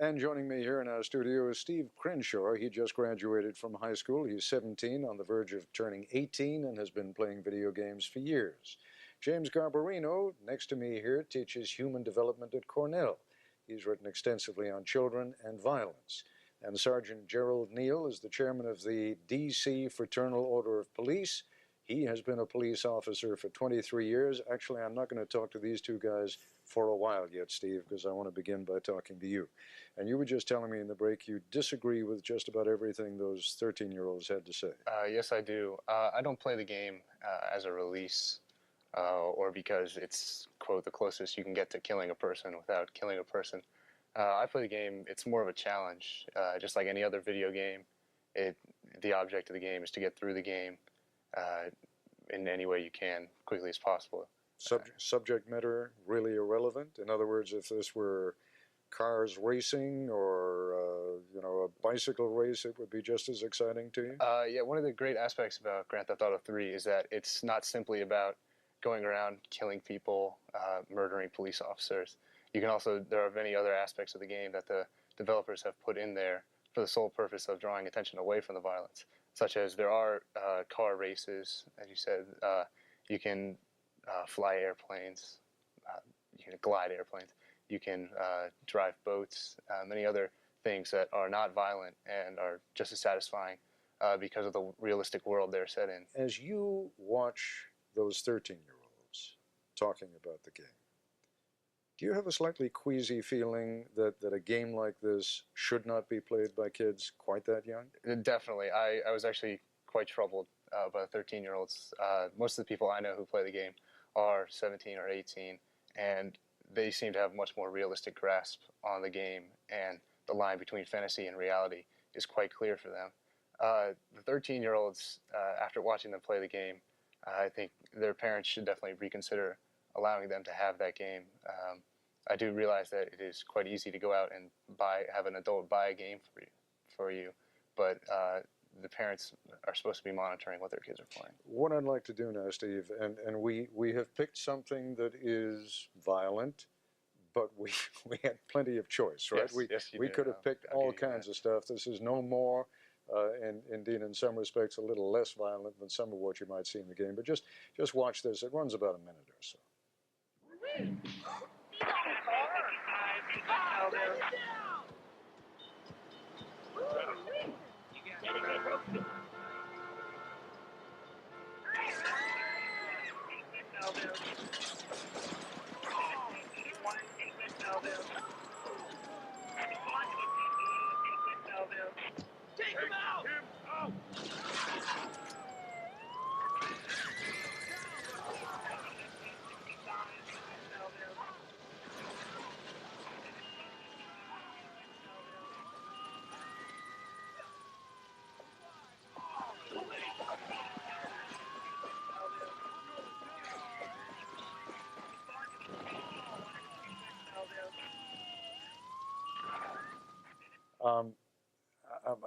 And joining me here in our studio is Steve Crenshaw. He just graduated from high school. He's 17, on the verge of turning 18, and has been playing video games for years. James Garbarino, next to me here, teaches human development at Cornell. He's written extensively on children and violence. And Sergeant Gerald Neal is the chairman of the D.C. Fraternal Order of Police. He has been a police officer for 23 years. Actually, I'm not going to talk to these two guys for a while yet, Steve, because I want to begin by talking to you. And you were just telling me in the break you disagree with just about everything those 13-year-olds had to say. Yes, I do. I don't play the game as a release or because it's, quote, the closest you can get to killing a person without killing a person. I play the game, it's more of a challenge. Just like any other video game, the object of the game is to get through the game in any way you can, quickly as possible. Subject matter really irrelevant? In other words, if this were cars racing or a bicycle race, it would be just as exciting to you? Yeah, one of the great aspects about Grand Theft Auto 3 is that it's not simply about going around killing people, murdering police officers. There are many other aspects of the game that the developers have put in there for the sole purpose of drawing attention away from the violence, such as there are car races, as you said. You can fly airplanes, you can glide airplanes, you can drive boats, many other things that are not violent and are just as satisfying because of the realistic world they're set in. As you watch those 13-year-olds talking about the game, do you have a slightly queasy feeling that a game like this should not be played by kids quite that young? Definitely. I was actually quite troubled by the 13-year-olds. Most of the people I know who play the game are 17 or 18, and they seem to have a much more realistic grasp on the game, and the line between fantasy and reality is quite clear for them. The 13-year-olds, after watching them play the game, I think their parents should definitely reconsider allowing them to have that game. I do realize that it is quite easy to go out and have an adult buy a game for you, but the parents are supposed to be monitoring what their kids are playing. What I'd like to do now, Steve, and we have picked something that is violent, but we had plenty of choice, right? Yes, we could have picked all kinds of stuff. This is no more, and indeed in some respects a little less violent than some of what you might see in the game. But just watch this. It runs about a minute or so. Take him out!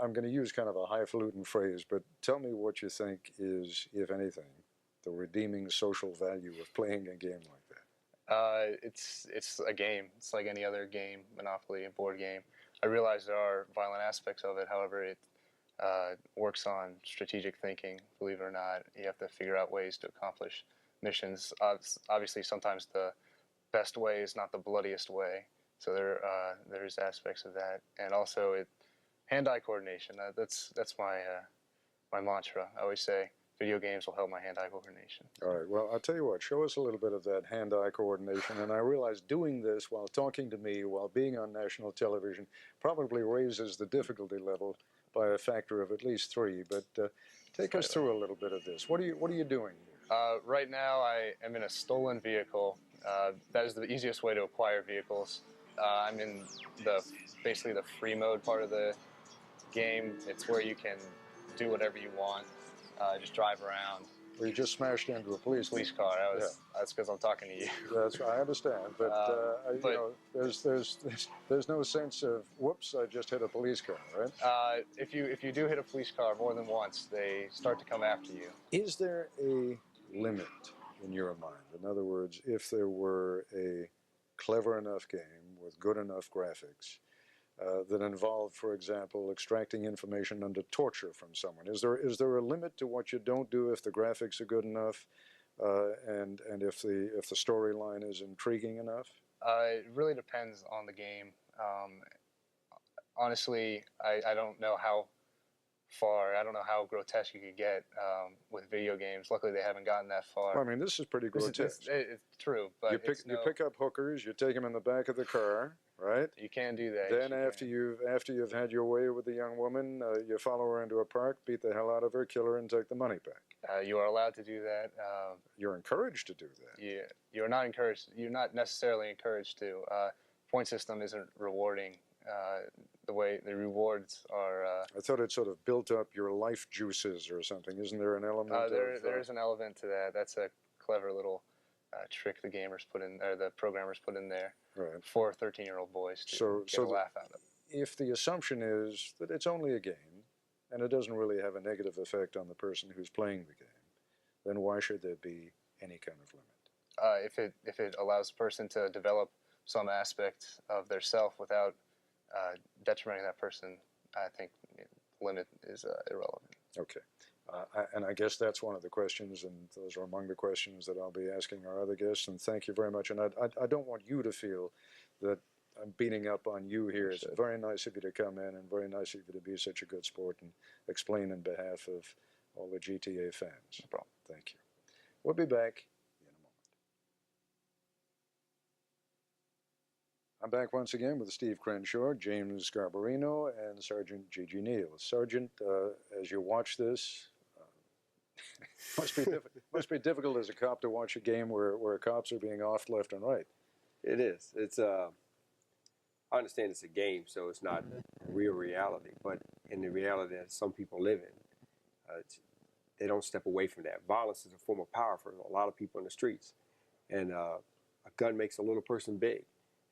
I'm going to use kind of a highfalutin phrase, but tell me what you think is, if anything, the redeeming social value of playing a game like that. It's a game. It's like any other game, Monopoly, a board game. I realize there are violent aspects of it. However, it works on strategic thinking. Believe it or not, you have to figure out ways to accomplish missions. Obviously, sometimes the best way is not the bloodiest way. So there's aspects of that, and also hand-eye coordination. That's my mantra. I always say video games will help my hand-eye coordination. All right. Well, I'll tell you what. Show us a little bit of that hand-eye coordination. And I realize doing this while talking to me, while being on national television, probably raises the difficulty level by a factor of at least 3. But take us through a little bit of this. What are you doing here? Right now, I am in a stolen vehicle. That is the easiest way to acquire vehicles. I'm in basically the free mode part of the game. It's where you can do whatever you want, just drive around. Well, you just smashed into a police car. That's because I'm talking to you. That's right. I understand, but there's no sense of whoops, I just hit a police car, right? If you do hit a police car more than once, they start to come after you. Is there a limit in your mind? In other words, if there were a clever enough game with good enough graphics that involve, for example, extracting information under torture from someone? Is there a limit to what you don't do if the graphics are good enough, and if the storyline is intriguing enough? It really depends on the game. Honestly, I don't know how far. I don't know how grotesque you could get with video games. Luckily, they haven't gotten that far. Well, I mean, this is pretty grotesque. It's true, but you pick up hookers, you take them in the back of the car, right? You can do that. Then after you've had your way with the young woman, you follow her into a park, beat the hell out of her, kill her, and take the money back. You are allowed to do that. You're encouraged to do that. Yeah, you're not encouraged. You're not necessarily encouraged to. Point system isn't rewarding. The way the rewards are. I thought it sort of built up your life juices or something. Isn't there an element? There is an element to that. That's a clever little trick the gamers put in, or the programmers put in there, right, for 13-year-old boys to get a laugh out of. If the assumption is that it's only a game, and it doesn't really have a negative effect on the person who's playing the game, then why should there be any kind of limit? If it allows the person to develop some aspect of their self without detrimenting that person, I think limit is irrelevant. Okay. And I guess that's one of the questions, and those are among the questions that I'll be asking our other guests, and thank you very much. And I don't want you to feel that I'm beating up on you here. It's very nice of you to come in, and very nice of you to be such a good sport and explain in behalf of all the GTA fans. No problem. Thank you. We'll be back in a moment. I'm back once again with Steve Crenshaw, James Garbarino, and Sergeant Gigi Neal. Sergeant, as you watch this, must be difficult as a cop to watch a game where cops are being offed left and right. It is. It's I understand it's a game, so it's not real reality. But in the reality that some people live in, they don't step away from that. Violence is a form of power for a lot of people in the streets, and a gun makes a little person big.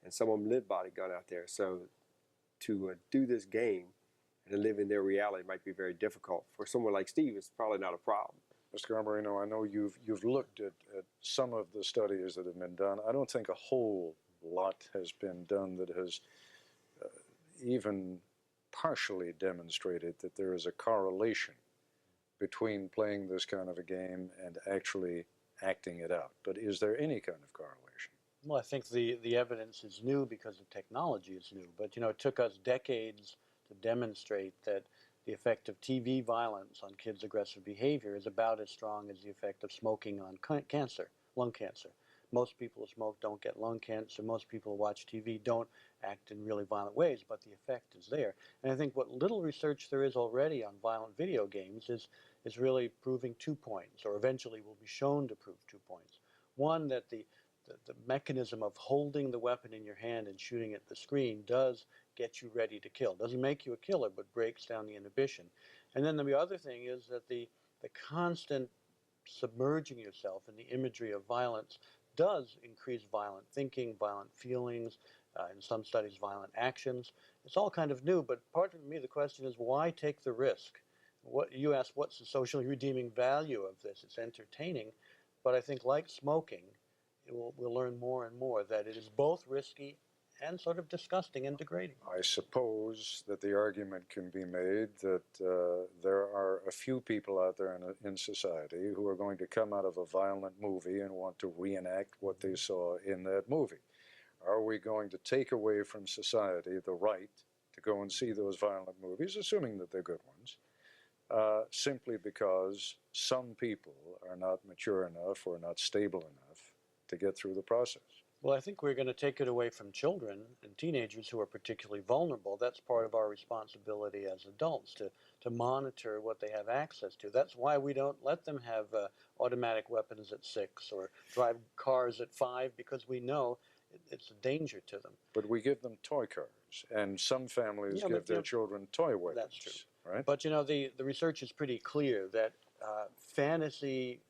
And some of them live by the gun out there. So to do this game and live in their reality might be very difficult. For someone like Steve, it's probably not a problem. Mr. Garbarino, I know you've looked at some of the studies that have been done. I don't think a whole lot has been done that has even partially demonstrated that there is a correlation between playing this kind of a game and actually acting it out. But is there any kind of correlation? Well, I think the evidence is new because the technology is new. But, it took us decades to demonstrate that the effect of TV violence on kids' aggressive behavior is about as strong as the effect of smoking on cancer, lung cancer. Most people who smoke don't get lung cancer. Most people who watch TV don't act in really violent ways, but the effect is there. And I think what little research there is already on violent video games is really proving 2 points, or eventually will be shown to prove 2 points. One, that the mechanism of holding the weapon in your hand and shooting at the screen does get you ready to kill. Doesn't make you a killer, but breaks down the inhibition. And then the other thing is that the constant submerging yourself in the imagery of violence does increase violent thinking, violent feelings, in some studies, violent actions. It's all kind of new, but part of me, the question is, why take the risk? You asked, what's the socially redeeming value of this? It's entertaining, but I think, like smoking, we'll learn more and more that it is both risky and sort of disgusting and degrading. I suppose that the argument can be made that there are a few people out there in society who are going to come out of a violent movie and want to reenact what they saw in that movie. Are we going to take away from society the right to go and see those violent movies, assuming that they're good ones, simply because some people are not mature enough or not stable enough to get through the process? Well, I think we're going to take it away from children and teenagers who are particularly vulnerable. That's part of our responsibility as adults, to monitor what they have access to. That's why we don't let them have automatic weapons at 6 or drive cars at 5, because we know it's a danger to them. But we give them toy cars, and some families give their children toy weapons. That's true. Right? But, the research is pretty clear that fantasy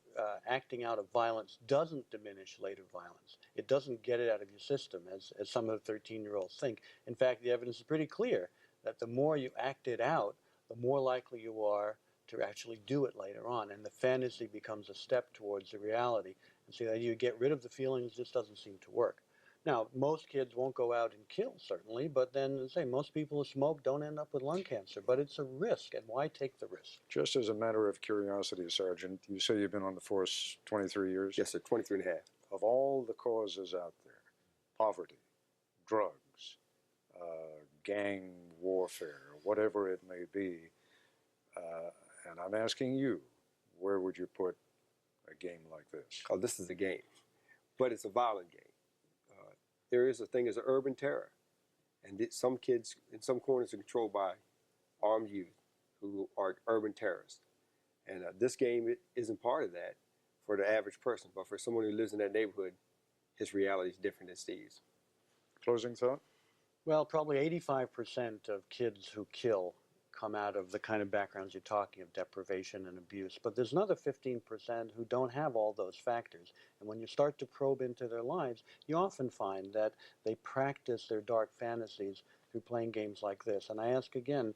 acting out of violence doesn't diminish later violence. It doesn't get it out of your system, as some of the 13-year-olds think. In fact, the evidence is pretty clear that the more you act it out, the more likely you are to actually do it later on. And the fantasy becomes a step towards the reality. And so the idea you get rid of the feelings just doesn't seem to work. Now, most kids won't go out and kill, certainly, but then, as I say, most people who smoke don't end up with lung cancer. But it's a risk, and why take the risk? Just as a matter of curiosity, Sergeant, you say you've been on the force 23 years? Yes, sir, 23 and a half. Of all the causes out there, poverty, drugs, gang warfare, whatever it may be, and I'm asking you, where would you put a game like this? Oh, this is a game, but it's a violent game. There is a thing as an urban terror, and some kids in some corners are controlled by armed youth who are urban terrorists. And this game isn't part of that for the average person, but for someone who lives in that neighborhood, his reality is different than Steve's. Closing thought? Well, probably 85% of kids who kill come out of the kind of backgrounds you're talking of, deprivation and abuse. But there's another 15% who don't have all those factors. And when you start to probe into their lives, you often find that they practice their dark fantasies through playing games like this. And I ask again,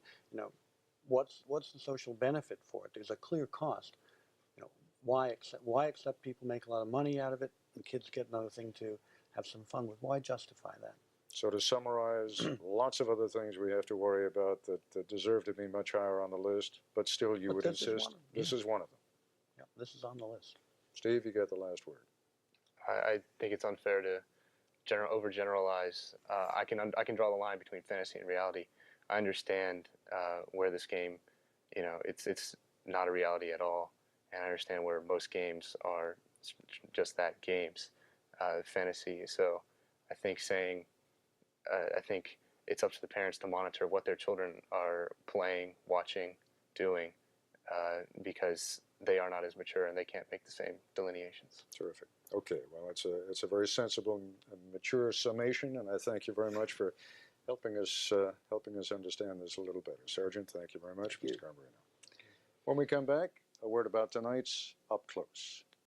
what's the social benefit for it? There's a clear cost. Why accept people make a lot of money out of it and kids get another thing to have some fun with? Why justify that? So to summarize, lots of other things we have to worry about that deserve to be much higher on the list, but still you would insist this is one of them. Yeah, this is on the list. Steve, you got the last word. I think it's unfair to overgeneralize. I can draw the line between fantasy and reality. I understand where this game, it's not a reality at all, and I understand where most games are just that, games, fantasy. So I think I think it's up to the parents to monitor what their children are playing, watching, doing, because they are not as mature and they can't make the same delineations. Terrific. Okay, well, it's a very sensible and mature summation, and I thank you very much for helping us understand this a little better. Sergeant, thank you very much, Mr. Garbarino. When we come back, a word about tonight's Up Close.